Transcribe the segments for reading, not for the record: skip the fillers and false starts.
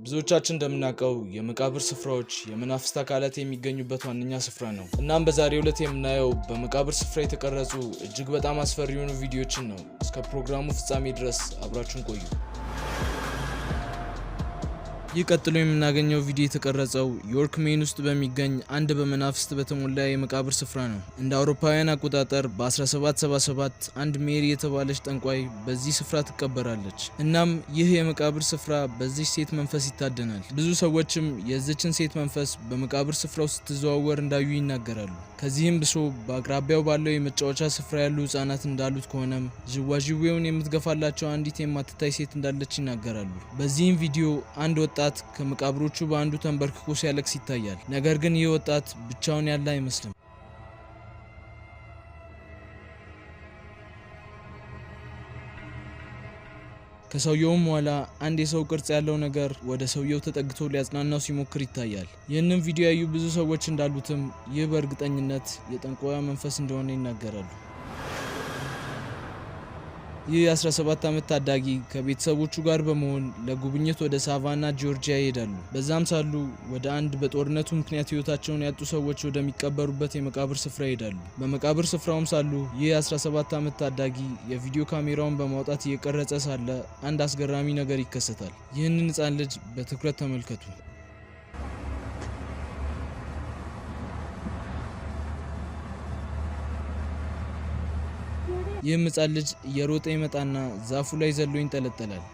ብዙዎቻችን እንደምናውቀው የመቃብር ስፍራዎች የመናፍስት አካላት የሚገኙበት ዋነኛ ስፍራ ነው። እናም በዛሬው ዕለት የምናየው በመቃብር ስፍራ የተቀረጹ እጅግ በጣም አስፈሪ የሆኑ ቪዲዮዎችን ነው። እስከ ፕሮግራሙ ፍጻሜ ድረስ አብራችሁን ቆዩ። ይህ ቀጥሎ የምናገኘው ቪዲዮ የተቀረጸው ዮርክ ሜን ውስጥ በሚገኝ አንድ በመናፍስት በተሞላ የመቃብር ስፍራ ነው። እንደ አውሮፓውያን አቆጣጠር በ1777 አንድ ሜሪ የተባለች ጠንቋይ በዚህ ስፍራ ትቀበራለች። እናም ይህ የመቃብር ስፍራ በዚህ ሴት መንፈስ ይታደናል። ብዙ ሰዎችም የዚችን ሴት መንፈስ በመቃብር ስፍራው ስትዘዋወር እንዳዩ ይናገራሉ። ከዚህም ብሶ በአቅራቢያው ባለው የመጫወቻ ስፍራ ያሉ ህጻናት እንዳሉት ከሆነም ዥዋዥዌውን የምትገፋላቸው አንዲት የማትታይ ሴት እንዳለች ይናገራሉ። በዚህም ቪዲዮ አንድ ወጣት ከመቃብሮቹ በአንዱ ተንበርክኮ ሲያለቅስ ይታያል። ነገር ግን ይህ ወጣት ብቻውን ያለ አይመስልም። ከሰውየውም ኋላ አንድ የሰው ቅርጽ ያለው ነገር ወደ ሰውየው ተጠግቶ ሊያጽናናው ሲሞክር ይታያል። ይህንን ቪዲዮ ያዩ ብዙ ሰዎች እንዳሉትም ይህ በእርግጠኝነት የጠንቋያ መንፈስ እንደሆነ ይናገራሉ። ይህ የ17 ዓመት ታዳጊ ከቤተሰቦቹ ጋር በመሆን ለጉብኝት ወደ ሳቫና ጆርጂያ ይሄዳሉ። በዛም ሳሉ ወደ አንድ በጦርነቱ ምክንያት ህይወታቸውን ያጡ ሰዎች ወደሚቀበሩበት የመቃብር ስፍራ ይሄዳሉ። በመቃብር ስፍራውም ሳሉ ይህ የ17 ዓመት ታዳጊ የቪዲዮ ካሜራውን በማውጣት እየቀረጸ ሳለ አንድ አስገራሚ ነገር ይከሰታል። ይህንን ህፃን ልጅ በትኩረት ተመልከቱ። ይህም ህፃን ልጅ እየሮጠ ይመጣና ዛፉ ላይ ዘሎ ይንጠለጠላል።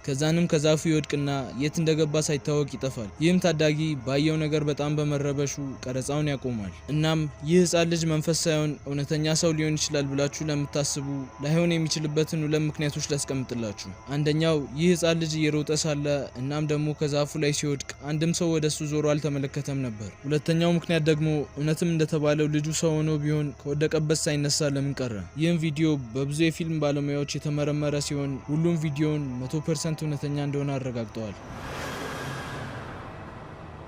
ከዛንም ከዛፉ ይወድቅና የት እንደገባ ሳይታወቅ ይጠፋል። ይህም ታዳጊ ባየው ነገር በጣም በመረበሹ ቀረጻውን ያቆማል። እናም ይህ ህፃን ልጅ መንፈስ ሳይሆን እውነተኛ ሰው ሊሆን ይችላል ብላችሁ ለምታስቡ ላይሆን የሚችልበትን ሁለት ምክንያቶች ላስቀምጥላችሁ። አንደኛው ይህ ህፃን ልጅ እየሮጠ ሳለ እናም ደግሞ ከዛፉ ላይ ሲወድቅ አንድም ሰው ወደሱ ዞሮ አልተመለከተም ነበር። ሁለተኛው ምክንያት ደግሞ እውነትም እንደተባለው ልጁ ሰው ሆኖ ቢሆን ከወደቀበት ሳይነሳ ለምን ቀረ? ይህም ቪዲዮ በብዙ የፊልም ባለሙያዎች የተመረመረ ሲሆን ሁሉም ቪዲዮውን 100% እውነተኛ እንደሆነ አረጋግጠዋል።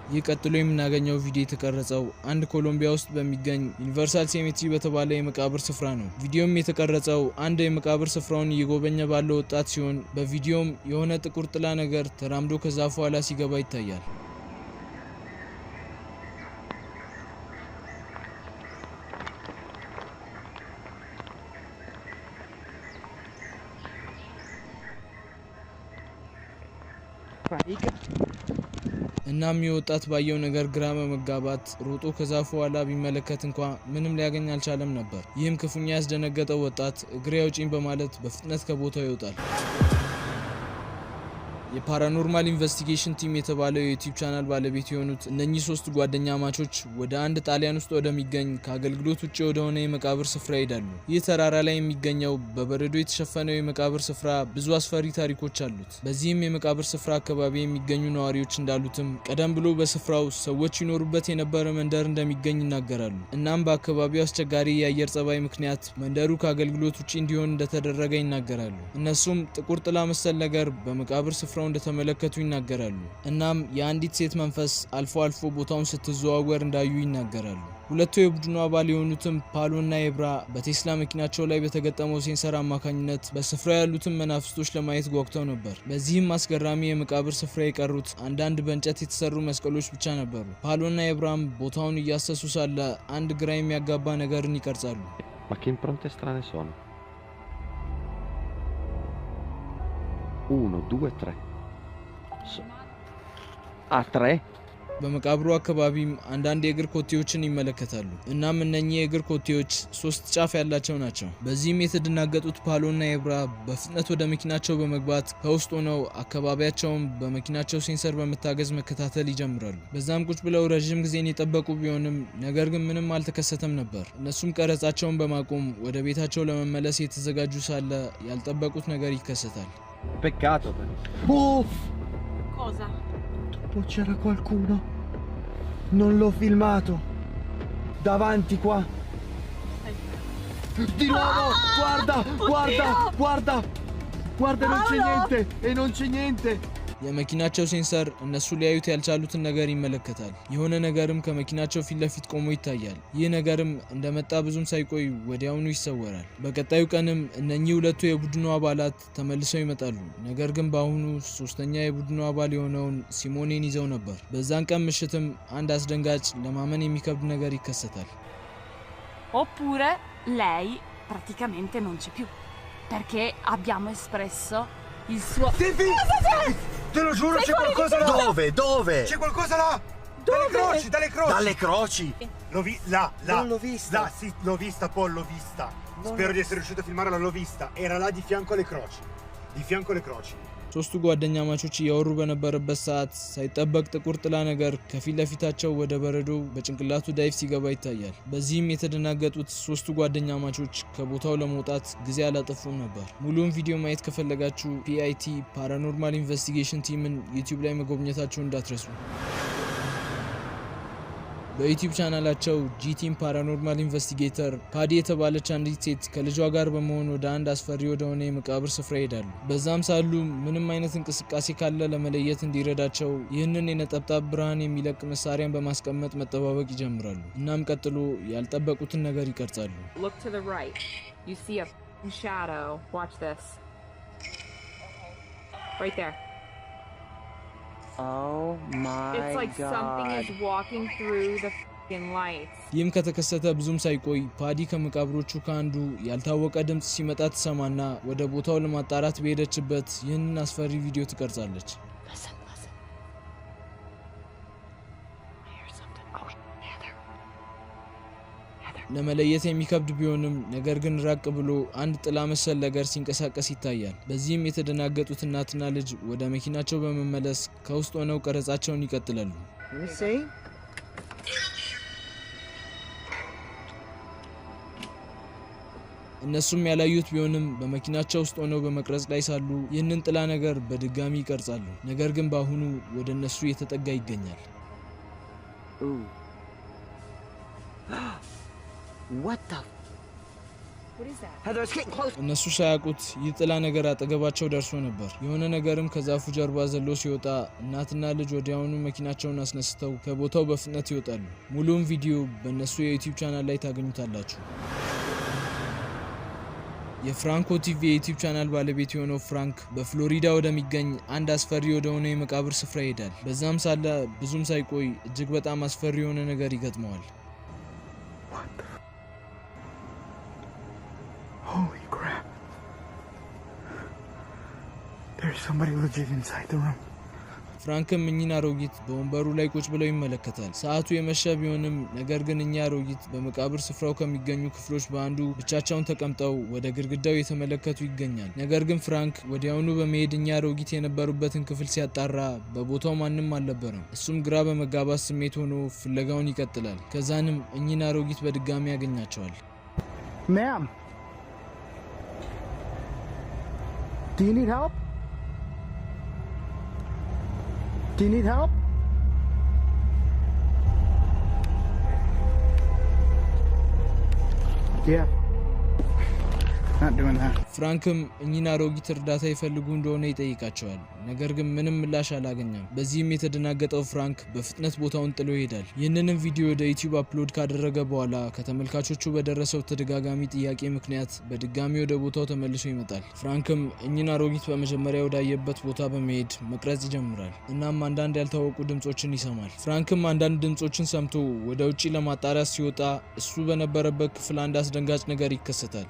ይህ ቀጥሎ የምናገኘው ቪዲዮ የተቀረጸው አንድ ኮሎምቢያ ውስጥ በሚገኝ ዩኒቨርሳል ሴሜትሪ በተባለ የመቃብር ስፍራ ነው። ቪዲዮም የተቀረጸው አንድ የመቃብር ስፍራውን እየጎበኘ ባለው ወጣት ሲሆን በቪዲዮም የሆነ ጥቁር ጥላ ነገር ተራምዶ ከዛፉ ኋላ ሲገባ ይታያል። እናም የወጣት ባየው ነገር ግራ በመጋባት ሮጦ ከዛፉ ኋላ ቢመለከት እንኳ ምንም ሊያገኝ አልቻለም ነበር። ይህም ክፉኛ ያስደነገጠው ወጣት እግሬ አውጪኝ በማለት በፍጥነት ከቦታው ይወጣል። የፓራኖርማል ኢንቨስቲጌሽን ቲም የተባለው የዩቲዩብ ቻናል ባለቤት የሆኑት እነኚህ ሶስት ጓደኛ ማቾች ወደ አንድ ጣሊያን ውስጥ ወደሚገኝ ከአገልግሎት ውጭ ወደሆነ የመቃብር ስፍራ ይሄዳሉ። ይህ ተራራ ላይ የሚገኘው በበረዶ የተሸፈነው የመቃብር ስፍራ ብዙ አስፈሪ ታሪኮች አሉት። በዚህም የመቃብር ስፍራ አካባቢ የሚገኙ ነዋሪዎች እንዳሉትም ቀደም ብሎ በስፍራው ሰዎች ይኖሩበት የነበረ መንደር እንደሚገኝ ይናገራሉ። እናም በአካባቢው አስቸጋሪ የአየር ጸባይ ምክንያት መንደሩ ከአገልግሎት ውጭ እንዲሆን እንደተደረገ ይናገራሉ። እነሱም ጥቁር ጥላ መሰል ነገር በመቃብር ስፍራ እንደተመለከቱ ይናገራሉ። እናም የአንዲት ሴት መንፈስ አልፎ አልፎ ቦታውን ስትዘዋወር እንዳዩ ይናገራሉ። ሁለቱ የቡድኑ አባል የሆኑትም ፓሎ እና ኤብራ በቴስላ መኪናቸው ላይ በተገጠመው ሴንሰር አማካኝነት በስፍራው ያሉትን መናፍስቶች ለማየት ጓጉተው ነበር። በዚህም አስገራሚ የመቃብር ስፍራ የቀሩት አንዳንድ በእንጨት የተሰሩ መስቀሎች ብቻ ነበሩ። ፓሎ እና ኤብራም ቦታውን እያሰሱ ሳለ አንድ ግራ የሚያጋባ ነገርን ይቀርጻሉ። Ma che impronte strane sono? 1, 2, 3. Ah, 3? በመቃብሩ አካባቢም አንዳንድ የእግር ኮቴዎችን ይመለከታሉ። እናም እነኚህ የእግር ኮቴዎች 3 ጫፍ ያላቸው ናቸው። በዚህም የተደናገጡት ፓሎ እና ኤብራ በፍጥነት ወደ መኪናቸው በመግባት ከውስጥ ሆነው አካባቢያቸውን በመኪናቸው ሴንሰር በመታገዝ መከታተል ይጀምራሉ። በዛም ቁጭ ብለው ረዥም ጊዜን የጠበቁ ቢሆንም ነገር ግን ምንም አልተከሰተም ነበር። እነሱም ቀረጻቸውን በማቆም ወደ ቤታቸው ለመመለስ የተዘጋጁ ሳለ ያልጠበቁት ነገር ይከሰታል። Peccato. Uff! Cosa? Dopo c'era qualcuno. Non l'ho filmato. Davanti qua. Di nuovo! Guarda! Guarda! Guarda! Guarda, non c'è niente! E non c'è niente! የመኪናቸው ሴንሰር እነሱ ሊያዩት ያልቻሉትን ነገር ይመለከታል። የሆነ ነገርም ከመኪናቸው ፊት ለፊት ቆሞ ይታያል። ይህ ነገርም እንደመጣ ብዙም ሳይቆይ ወዲያውኑ ይሰወራል። በቀጣዩ ቀንም እነኚህ ሁለቱ የቡድኑ አባላት ተመልሰው ይመጣሉ። ነገር ግን በአሁኑ ሶስተኛ የቡድኑ አባል የሆነውን ሲሞኔን ይዘው ነበር። በዛን ቀን ምሽትም አንድ አስደንጋጭ ለማመን የሚከብድ ነገር ይከሰታል። Oppure lei praticamente non c'è più, perché abbiamo espresso il suo... Tipi! Te lo giuro, c'è qualcosa là! Dove? C'è qualcosa là! Dove? Dalle croci! Là! Non l'ho vista! Là, sì, l'ho vista, Paul, l'ho vista. Spero di essere riuscito a filmarla, l'ho vista. Era là di fianco alle croci. Di fianco alle croci. ሶስቱ ጓደኛ ማቾች እያወሩ በነበረበት ሰዓት ሳይጠበቅ ጥቁር ጥላ ነገር ከፊት ለፊታቸው ወደ በረዶ በጭንቅላቱ ዳይቭ ሲገባ ይታያል። በዚህም የተደናገጡት ሶስቱ ጓደኛ ማቾች ከቦታው ለመውጣት ጊዜ አላጠፉም ነበር። ሙሉውን ቪዲዮ ማየት ከፈለጋችሁ PIT ፓራኖርማል ኢንቨስቲጌሽን ቲምን ዩቲዩብ ላይ መጎብኘታችሁን እንዳትረሱ። በዩቲዩብ ቻናላቸው ጂቲም ፓራኖርማል ኢንቨስቲጌተር ፓዲ የተባለች አንዲት ሴት ከልጇ ጋር በመሆን ወደ አንድ አስፈሪ ወደሆነ የመቃብር ስፍራ ይሄዳሉ። በዛም ሳሉ ምንም አይነት እንቅስቃሴ ካለ ለመለየት እንዲረዳቸው ይህንን የነጠብጣብ ብርሃን የሚለቅ መሳሪያን በማስቀመጥ መጠባበቅ ይጀምራሉ። እናም ቀጥሎ ያልጠበቁትን ነገር ይቀርጻሉ። Look to the right. You see a shadow. Watch this. Right there. Oh my It's like something god. is walking through the f***ing lights. ይህም ከተከሰተ ብዙም ሳይቆይ ፓዲ ከመቃብሮቹ ከአንዱ ያልታወቀ ድምፅ ሲመጣ ትሰማና ወደ ቦታው ለማጣራት በሄደችበት ይህንን አስፈሪ ቪዲዮ ትቀርጻለች። Listen. I hear something. Oh, Heather. ለመለየት የሚከብድ ቢሆንም ነገር ግን ራቅ ብሎ አንድ ጥላ መሰል ነገር ሲንቀሳቀስ ይታያል። በዚህም የተደናገጡት እናትና ልጅ ወደ መኪናቸው በመመለስ ከውስጥ ሆነው ቀረጻቸውን ይቀጥላሉ። Let me see. እነሱም ያላዩት ቢሆንም በመኪናቸው ውስጥ ሆነው በመቅረጽ ላይ ሳሉ ይህንን ጥላ ነገር በድጋሚ ይቀርጻሉ። ነገር ግን በአሁኑ ወደ እነሱ እየተጠጋ ይገኛል። Ooh. What the? What is that? Heather, it's getting close. እነሱ ሳያውቁት ይህ ጥላ ነገር አጠገባቸው ደርሶ ነበር። የሆነ ነገርም ከዛፉ ጀርባ ዘሎ ሲወጣ እናትና ልጅ ወዲያውኑ መኪናቸውን አስነስተው ከቦታው በፍጥነት ይወጣሉ። ሙሉውን ቪዲዮ በእነሱ የዩቲዩብ ቻናል ላይ ታገኙታላችሁ። የፍራንኮ ቲቪ የዩቲዩብ ቻናል ባለቤት የሆነው ፍራንክ በፍሎሪዳ ወደሚገኝ አንድ አስፈሪ ወደሆነ የመቃብር ስፍራ ይሄዳል። በዛም ሳለ ብዙም ሳይቆይ እጅግ በጣም አስፈሪ የሆነ ነገር ይገጥመዋል። Holy crap. There's somebody legit inside the room. ፍራንክም እኚህን አሮጊት በወንበሩ ላይ ቁጭ ብለው ይመለከታል። ሰዓቱ የመሸ ቢሆንም ነገር ግን እኚህ አሮጊት በመቃብር ስፍራው ከሚገኙ ክፍሎች በአንዱ ብቻቸውን ተቀምጠው ወደ ግድግዳው የተመለከቱ ይገኛል። ነገር ግን ፍራንክ ወዲያውኑ በመሄድ እኚህ አሮጊት የነበሩበትን ክፍል ሲያጣራ በቦታው ማንም አልነበረም። እሱም ግራ በመጋባት ስሜት ሆኖ ፍለጋውን ይቀጥላል። ከዛንም እኚህን አሮጊት በድጋሚ ያገኛቸዋል። Ma'am. Do you need help? Do you need help? Yeah. Not doing that. ፍራንክም እኚህን አሮጊት እርዳታ ይፈልጉ እንደሆነ ይጠይቃቸዋል። ነገር ግን ምንም ምላሽ አላገኘም። በዚህም የተደናገጠው ፍራንክ በፍጥነት ቦታውን ጥሎ ይሄዳል። ይህንንም ቪዲዮ ወደ ዩቲዩብ አፕሎድ ካደረገ በኋላ ከተመልካቾቹ በደረሰው ተደጋጋሚ ጥያቄ ምክንያት በድጋሚ ወደ ቦታው ተመልሶ ይመጣል። ፍራንክም እኚህን አሮጊት በመጀመሪያ ወዳየበት ቦታ በመሄድ መቅረጽ ይጀምራል። እናም አንዳንድ ያልታወቁ ድምጾችን ይሰማል። ፍራንክም አንዳንድ ድምጾችን ሰምቶ ወደ ውጪ ለማጣራት ሲወጣ እሱ በነበረበት ክፍል አንድ አስደንጋጭ ነገር ይከሰታል።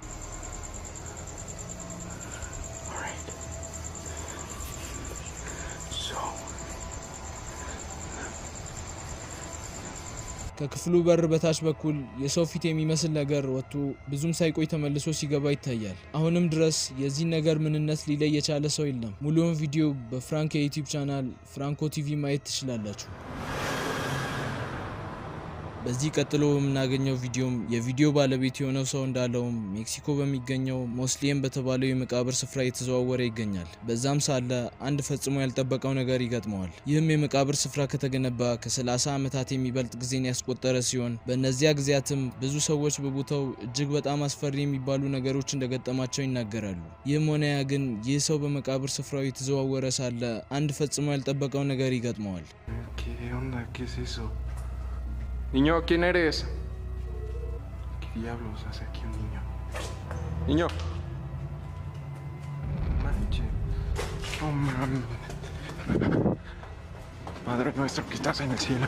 ከክፍሉ በር በታች በኩል የሰው ፊት የሚመስል ነገር ወጥቶ ብዙም ሳይቆይ ተመልሶ ሲገባ ይታያል። አሁንም ድረስ የዚህ ነገር ምንነት ሊለይ የቻለ ሰው የለም። ሙሉውን ቪዲዮ በፍራንክ የዩቲዩብ ቻናል ፍራንኮ ቲቪ ማየት ትችላላችሁ። በዚህ ቀጥሎ የምናገኘው ቪዲዮም የቪዲዮ ባለቤት የሆነው ሰው እንዳለውም ሜክሲኮ በሚገኘው ሞስሊየም በተባለው የመቃብር ስፍራ የተዘዋወረ ይገኛል። በዛም ሳለ አንድ ፈጽሞ ያልጠበቀው ነገር ይገጥመዋል። ይህም የመቃብር ስፍራ ከተገነባ ከ30 ዓመታት የሚበልጥ ጊዜን ያስቆጠረ ሲሆን በእነዚያ ጊዜያትም ብዙ ሰዎች በቦታው እጅግ በጣም አስፈሪ የሚባሉ ነገሮች እንደገጠማቸው ይናገራሉ። ይህም ሆነ ያ ግን ይህ ሰው በመቃብር ስፍራው የተዘዋወረ ሳለ አንድ ፈጽሞ ያልጠበቀው ነገር ይገጥመዋል። ¿Qué onda? ¿Qué es eso? Niño, ¿quién eres? ¿Qué diablos hace aquí un niño? Niño. Manche. Oh, man. Padre nuestro que estás en el cielo,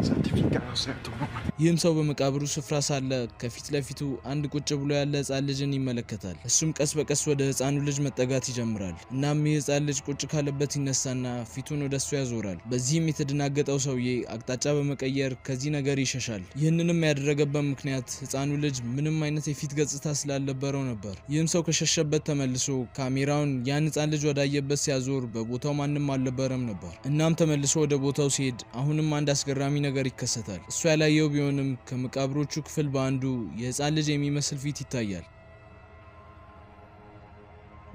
santificado sea tu nombre. ይህም ሰው በመቃብሩ ስፍራ ሳለ ከፊት ለፊቱ አንድ ቁጭ ብሎ ያለ ህፃን ልጅን ይመለከታል። እሱም ቀስ በቀስ ወደ ህፃኑ ልጅ መጠጋት ይጀምራል። እናም ይህ ህፃን ልጅ ቁጭ ካለበት ይነሳና ፊቱን ወደሱ ያዞራል። በዚህም የተደናገጠው ሰውዬ አቅጣጫ በመቀየር ከዚህ ነገር ይሸሻል። ይህንንም ያደረገበት ምክንያት ህፃኑ ልጅ ምንም አይነት የፊት ገጽታ ስላልነበረው ነበር። ይህም ሰው ከሸሸበት ተመልሶ ካሜራውን ያን ህፃን ልጅ ወዳየበት ሲያዞር በቦታው ማንም አልነበረም ነበር። እናም ተመልሶ ወደ ቦታው ሲሄድ አሁንም አንድ አስገራሚ ነገር ይከሰታል። እሱ ያላየው ቢሆንም ከመቃብሮቹ ክፍል በአንዱ የህፃን ልጅ የሚመስል ፊት ይታያል።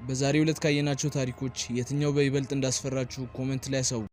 በዛሬው ዕለት ካየናቸው ታሪኮች የትኛው በይበልጥ እንዳስፈራችሁ ኮሜንት ላይ አሳውቁ።